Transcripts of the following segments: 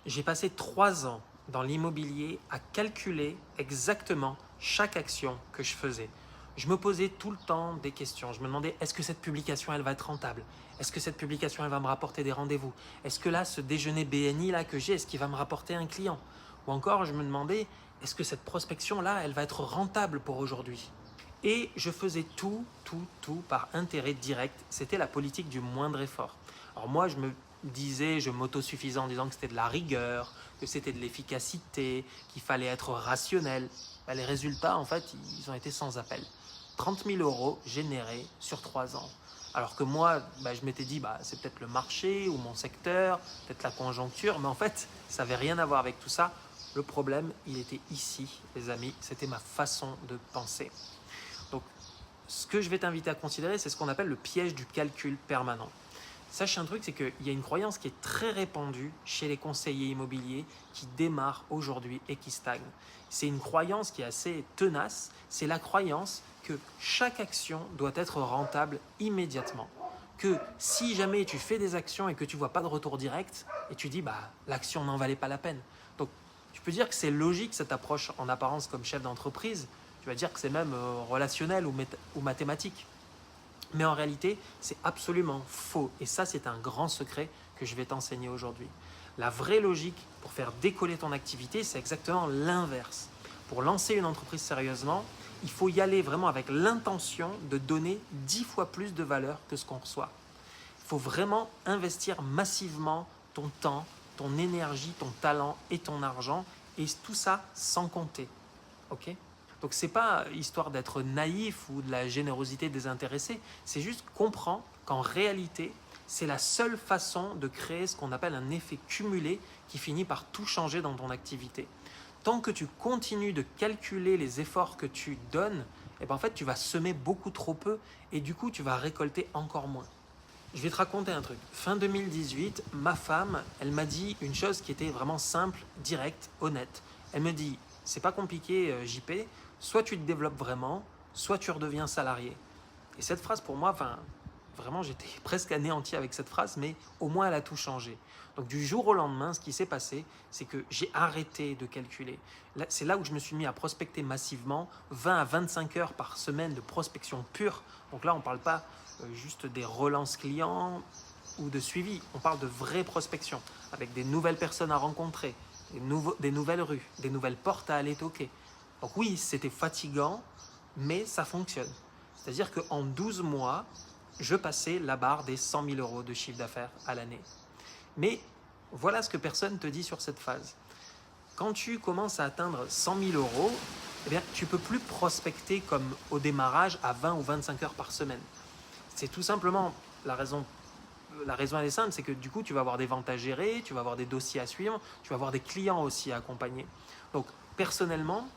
J'ai passé 3 ans dans l'immobilier à calculer exactement chaque action que je faisais. Je me posais tout le temps des questions. Je me demandais, est-ce que cette publication, elle va être rentable? Est-ce que cette publication, elle va me rapporter des rendez-vous? Est-ce que là, ce déjeuner BNI là que j'ai, est-ce qu'il va me rapporter un client? Ou encore, je me demandais, est-ce que cette prospection là, elle va être rentable pour aujourd'hui? Et je faisais tout par intérêt direct. C'était la politique du moindre effort. Alors moi, je m'autosuffisais en disant que c'était de la rigueur, que c'était de l'efficacité, qu'il fallait être rationnel. Ben, les résultats, en fait, ils ont été sans appel. 30 000 euros générés sur 3 ans. Alors que moi, ben, je m'étais dit, bah, c'est peut-être le marché ou mon secteur, peut-être la conjoncture, mais en fait, ça n'avait rien à voir avec tout ça. Le problème, il était ici, les amis, c'était ma façon de penser. Donc, ce que je vais t'inviter à considérer, c'est ce qu'on appelle le piège du calcul permanent. Sache un truc, c'est qu'il y a une croyance qui est très répandue chez les conseillers immobiliers qui démarrent aujourd'hui et qui stagnent. C'est une croyance qui est assez tenace, c'est la croyance que chaque action doit être rentable immédiatement. Que si jamais tu fais des actions et que tu ne vois pas de retour direct, et tu dis bah l'action n'en valait pas la peine. Donc tu peux dire que c'est logique cette approche en apparence comme chef d'entreprise, tu vas dire que c'est même relationnel ou mathématique. Mais en réalité, c'est absolument faux. Et ça, c'est un grand secret que je vais t'enseigner aujourd'hui. La vraie logique pour faire décoller ton activité, c'est exactement l'inverse. Pour lancer une entreprise sérieusement, il faut y aller vraiment avec l'intention de donner 10 fois plus de valeur que ce qu'on reçoit. Il faut vraiment investir massivement ton temps, ton énergie, ton talent et ton argent, et tout ça sans compter. Ok? Donc ce n'est pas histoire d'être naïf ou de la générosité désintéressée, c'est juste comprendre qu'en réalité, c'est la seule façon de créer ce qu'on appelle un effet cumulé qui finit par tout changer dans ton activité. Tant que tu continues de calculer les efforts que tu donnes, eh ben en fait, tu vas semer beaucoup trop peu et du coup, tu vas récolter encore moins. Je vais te raconter un truc. Fin 2018, ma femme, elle m'a dit une chose qui était vraiment simple, directe, honnête. Elle me dit, c'est pas compliqué, JP, soit tu te développes vraiment, soit tu redeviens salarié. Et cette phrase pour moi, vraiment j'étais presque anéanti avec cette phrase, mais au moins elle a tout changé. Donc du jour au lendemain, ce qui s'est passé, c'est que j'ai arrêté de calculer. C'est là où je me suis mis à prospecter massivement, 20 à 25 heures par semaine de prospection pure. Donc là, on ne parle pas juste des relances clients ou de suivi, on parle de vraie prospection, avec des nouvelles personnes à rencontrer, des nouvelles rues, des nouvelles portes à aller toquer. Donc oui, c'était fatigant, mais ça fonctionne. C'est-à-dire qu'en 12 mois, je passais la barre des 100 000 euros de chiffre d'affaires à l'année. Mais voilà ce que personne ne te dit sur cette phase. Quand tu commences à atteindre 100 000 euros, eh bien, tu ne peux plus prospecter comme au démarrage à 20 ou 25 heures par semaine. C'est tout simplement la raison elle est simple, c'est que du coup, tu vas avoir des ventes à gérer, tu vas avoir des dossiers à suivre, tu vas avoir des clients aussi à accompagner. Donc, personnellement,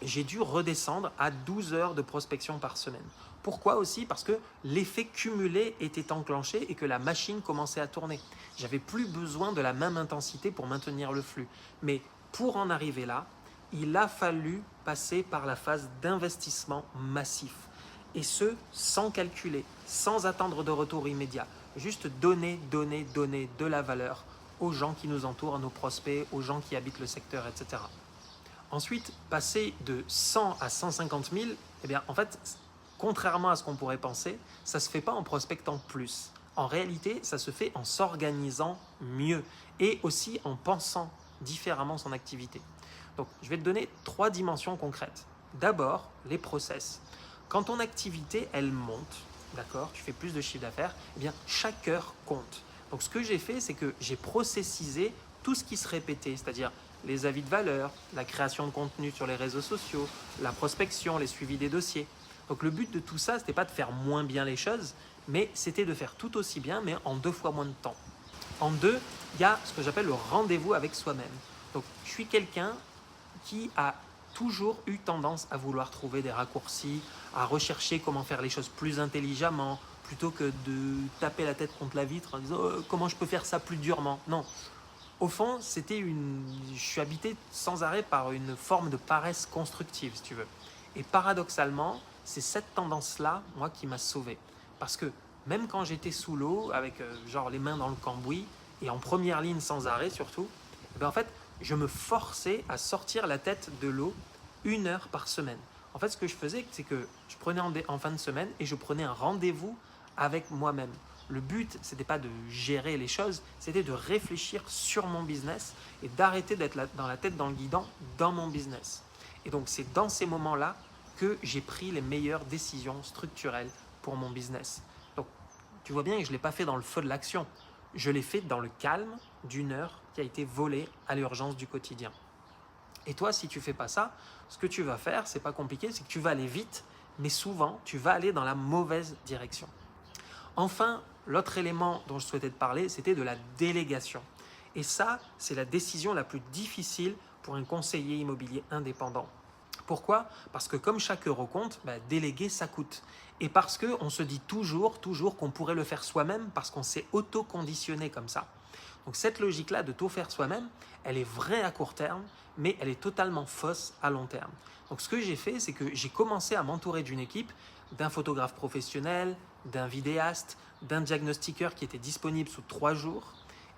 j'ai dû redescendre à 12 heures de prospection par semaine. Pourquoi aussi? Parce que l'effet cumulé était enclenché et que la machine commençait à tourner. J'avais plus besoin de la même intensité pour maintenir le flux. Mais pour en arriver là, il a fallu passer par la phase d'investissement massif. Et ce, sans calculer, sans attendre de retour immédiat. Juste donner de la valeur aux gens qui nous entourent, à nos prospects, aux gens qui habitent le secteur, etc. Ensuite, passer de 100 à 150 000, eh bien, en fait, contrairement à ce qu'on pourrait penser, ça ne se fait pas en prospectant plus. En réalité, ça se fait en s'organisant mieux et aussi en pensant différemment son activité. Donc, je vais te donner 3 dimensions concrètes. D'abord, les process. Quand ton activité, elle monte, d'accord, tu fais plus de chiffre d'affaires, eh bien, chaque heure compte. Donc, ce que j'ai fait, c'est que j'ai processisé tout ce qui se répétait, c'est-à-dire les avis de valeur, la création de contenu sur les réseaux sociaux, la prospection, les suivis des dossiers. Donc le but de tout ça, ce n'était pas de faire moins bien les choses, mais c'était de faire tout aussi bien, mais en 2 fois moins de temps. En 2, il y a ce que j'appelle le rendez-vous avec soi-même. Donc je suis quelqu'un qui a toujours eu tendance à vouloir trouver des raccourcis, à rechercher comment faire les choses plus intelligemment, plutôt que de taper la tête contre la vitre en disant comment je peux faire ça plus durement. Non. Au fond, je suis habité sans arrêt par une forme de paresse constructive, si tu veux. Et paradoxalement, c'est cette tendance-là, moi, qui m'a sauvé. Parce que même quand j'étais sous l'eau, avec genre les mains dans le cambouis, et en première ligne sans arrêt surtout, Eh bien, en fait, je me forçais à sortir la tête de l'eau 1 heure par semaine. En fait, ce que je faisais, c'est que je prenais en fin de semaine et je prenais un rendez-vous avec moi-même. Le but, ce n'était pas de gérer les choses, c'était de réfléchir sur mon business et d'arrêter d'être dans la tête dans le guidon dans mon business. Et donc, c'est dans ces moments-là que j'ai pris les meilleures décisions structurelles pour mon business. Donc, tu vois bien que je ne l'ai pas fait dans le feu de l'action. Je l'ai fait dans le calme d'1 heure qui a été volée à l'urgence du quotidien. Et toi, si tu ne fais pas ça, ce que tu vas faire, c'est pas compliqué, c'est que tu vas aller vite, mais souvent, tu vas aller dans la mauvaise direction. Enfin, l'autre élément dont je souhaitais te parler, c'était de la délégation. Et ça, c'est la décision la plus difficile pour un conseiller immobilier indépendant. Pourquoi? Parce que comme chaque euro compte, déléguer, ça coûte. Et parce qu'on se dit toujours qu'on pourrait le faire soi-même parce qu'on s'est auto-conditionné comme ça. Donc cette logique-là de tout faire soi-même, elle est vraie à court terme, mais elle est totalement fausse à long terme. Donc ce que j'ai fait, c'est que j'ai commencé à m'entourer d'une équipe, d'un photographe professionnel, d'un vidéaste, d'un diagnostiqueur qui était disponible sous 3 jours.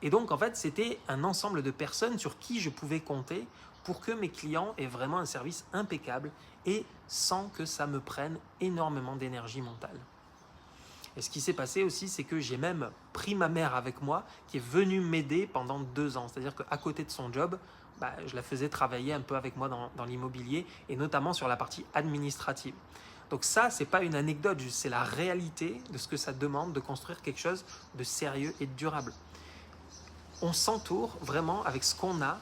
Et donc en fait, c'était un ensemble de personnes sur qui je pouvais compter pour que mes clients aient vraiment un service impeccable et sans que ça me prenne énormément d'énergie mentale. Et ce qui s'est passé aussi, c'est que j'ai même pris ma mère avec moi qui est venue m'aider pendant 2 ans. C'est-à-dire qu'à côté de son job, je la faisais travailler un peu avec moi dans l'immobilier et notamment sur la partie administrative. Donc ça, ce n'est pas une anecdote, c'est la réalité de ce que ça demande de construire quelque chose de sérieux et de durable. On s'entoure vraiment avec ce qu'on a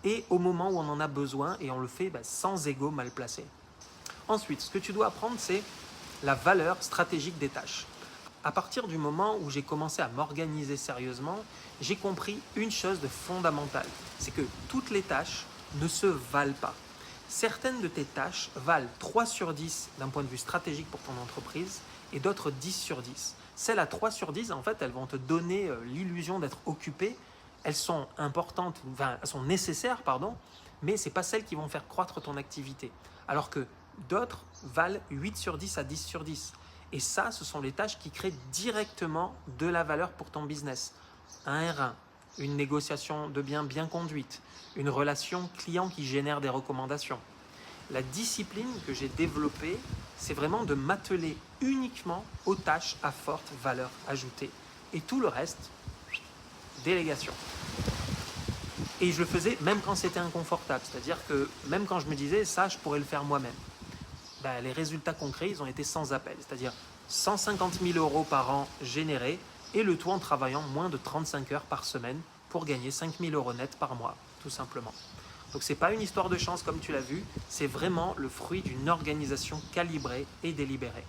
et au moment où on en a besoin et on le fait sans ego mal placé. Ensuite, ce que tu dois apprendre, c'est la valeur stratégique des tâches. À partir du moment où j'ai commencé à m'organiser sérieusement, j'ai compris une chose de fondamentale, c'est que toutes les tâches ne se valent pas. Certaines de tes tâches valent 3 sur 10 d'un point de vue stratégique pour ton entreprise et d'autres 10 sur 10. Celles à 3 sur 10, en fait, elles vont te donner l'illusion d'être occupé. Elles sont importantes, elles sont nécessaires, mais ce n'est pas celles qui vont faire croître ton activité. Alors que d'autres valent 8 sur 10 à 10 sur 10. Et ça, ce sont les tâches qui créent directement de la valeur pour ton business. Un R1, une négociation de biens bien conduite, une relation client qui génère des recommandations. La discipline que j'ai développée, c'est vraiment de m'atteler uniquement aux tâches à forte valeur ajoutée. Et tout le reste, délégation. Et je le faisais même quand c'était inconfortable. C'est-à-dire que même quand je me disais, ça, je pourrais le faire moi-même. Les résultats concrets, ils ont été sans appel. C'est-à-dire 150 000 € par an générés et le tout en travaillant moins de 35 heures par semaine pour gagner 5 000 € net par mois, tout simplement. Donc ce n'est pas une histoire de chance comme tu l'as vu, c'est vraiment le fruit d'une organisation calibrée et délibérée.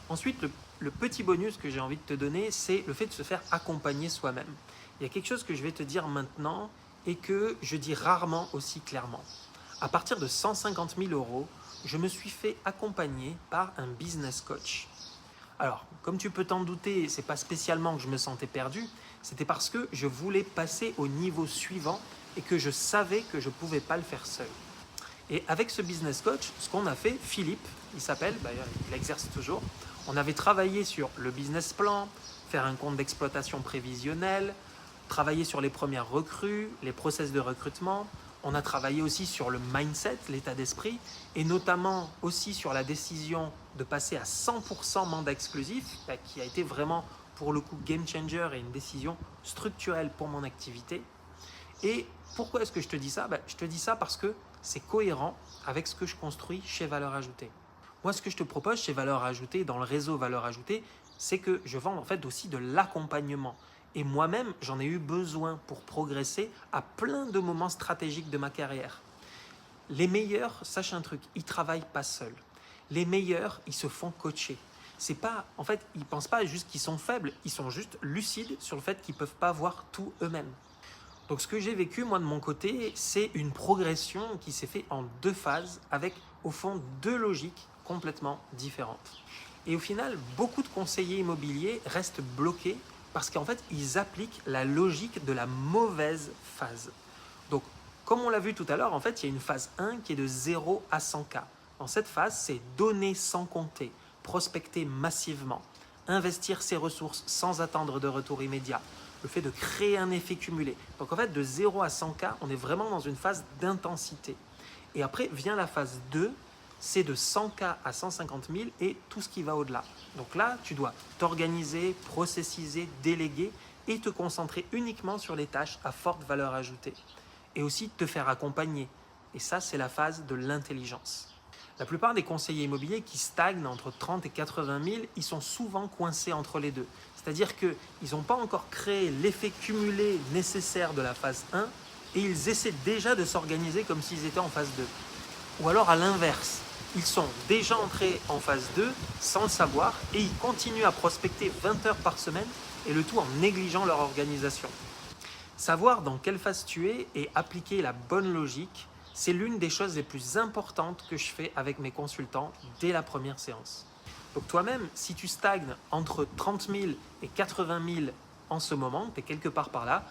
Ensuite, le petit bonus que j'ai envie de te donner, c'est le fait de se faire accompagner soi-même. Il y a quelque chose que je vais te dire maintenant et que je dis rarement aussi clairement. À partir de 150 000 €, je me suis fait accompagner par un business coach. Alors, comme tu peux t'en douter, ce n'est pas spécialement que je me sentais perdu, c'était parce que je voulais passer au niveau suivant et que je savais que je ne pouvais pas le faire seul. Et avec ce business coach, ce qu'on a fait, Philippe, il s'appelle, il exerce toujours, on avait travaillé sur le business plan, faire un compte d'exploitation prévisionnel, travailler sur les premières recrues, les process de recrutement. On a travaillé aussi sur le mindset, l'état d'esprit, et notamment aussi sur la décision de passer à 100% mandat exclusif, qui a été vraiment pour le coup game changer et une décision structurelle pour mon activité. Et pourquoi est-ce que je te dis ça? Je te dis ça parce que c'est cohérent avec ce que je construis chez Valeur Ajoutée. Moi, ce que je te propose chez Valeur Ajoutée, dans le réseau Valeur Ajoutée, c'est que je vends en fait aussi de l'accompagnement. Et moi-même, j'en ai eu besoin pour progresser à plein de moments stratégiques de ma carrière. Les meilleurs, sache un truc, ils ne travaillent pas seuls. Les meilleurs, ils se font coacher. C'est pas, en fait, ils ne pensent pas juste qu'ils sont faibles, ils sont juste lucides sur le fait qu'ils ne peuvent pas voir tout eux-mêmes. Donc ce que j'ai vécu, moi de mon côté, c'est une progression qui s'est faite en 2 phases avec au fond 2 logiques complètement différentes. Et au final, beaucoup de conseillers immobiliers restent bloqués parce qu'en fait, ils appliquent la logique de la mauvaise phase. Donc, comme on l'a vu tout à l'heure, en fait, il y a une phase 1 qui est de 0 à 100K. Dans cette phase, c'est donner sans compter, prospecter massivement, investir ses ressources sans attendre de retour immédiat, le fait de créer un effet cumulé. Donc en fait, de 0 à 100K, on est vraiment dans une phase d'intensité. Et après vient la phase 2, c'est de 100K à 150 000 et tout ce qui va au-delà. Donc là, tu dois t'organiser, processiser, déléguer et te concentrer uniquement sur les tâches à forte valeur ajoutée. Et aussi te faire accompagner. Et ça, c'est la phase de l'intelligence. La plupart des conseillers immobiliers qui stagnent entre 30 et 80 000, ils sont souvent coincés entre les deux. C'est-à-dire qu'ils n'ont pas encore créé l'effet cumulé nécessaire de la phase 1 et ils essaient déjà de s'organiser comme s'ils étaient en phase 2. Ou alors à l'inverse, ils sont déjà entrés en phase 2 sans le savoir et ils continuent à prospecter 20 heures par semaine et le tout en négligeant leur organisation. Savoir dans quelle phase tu es et appliquer la bonne logique, c'est l'une des choses les plus importantes que je fais avec mes consultants dès la première séance. Donc toi-même, si tu stagnes entre 30 000 et 80 000 en ce moment, tu es quelque part par là,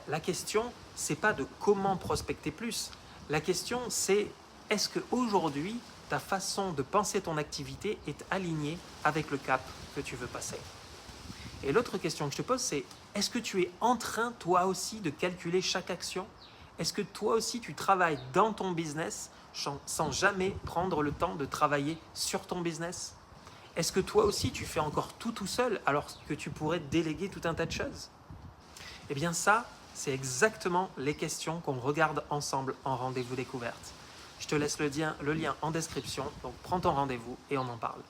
la question, c'est pas de comment prospecter plus. La question, c'est est-ce qu'aujourd'hui, ta façon de penser ton activité est alignée avec le cap que tu veux passer? Et l'autre question que je te pose, c'est est-ce que tu es en train, toi aussi, de calculer chaque action? Est-ce que toi aussi, tu travailles dans ton business sans jamais prendre le temps de travailler sur ton business? Est-ce que toi aussi, tu fais encore tout seul alors que tu pourrais déléguer tout un tas de choses? Eh bien ça, c'est exactement les questions qu'on regarde ensemble en rendez-vous découverte. Je te laisse le lien en description, donc prends ton rendez-vous et on en parle.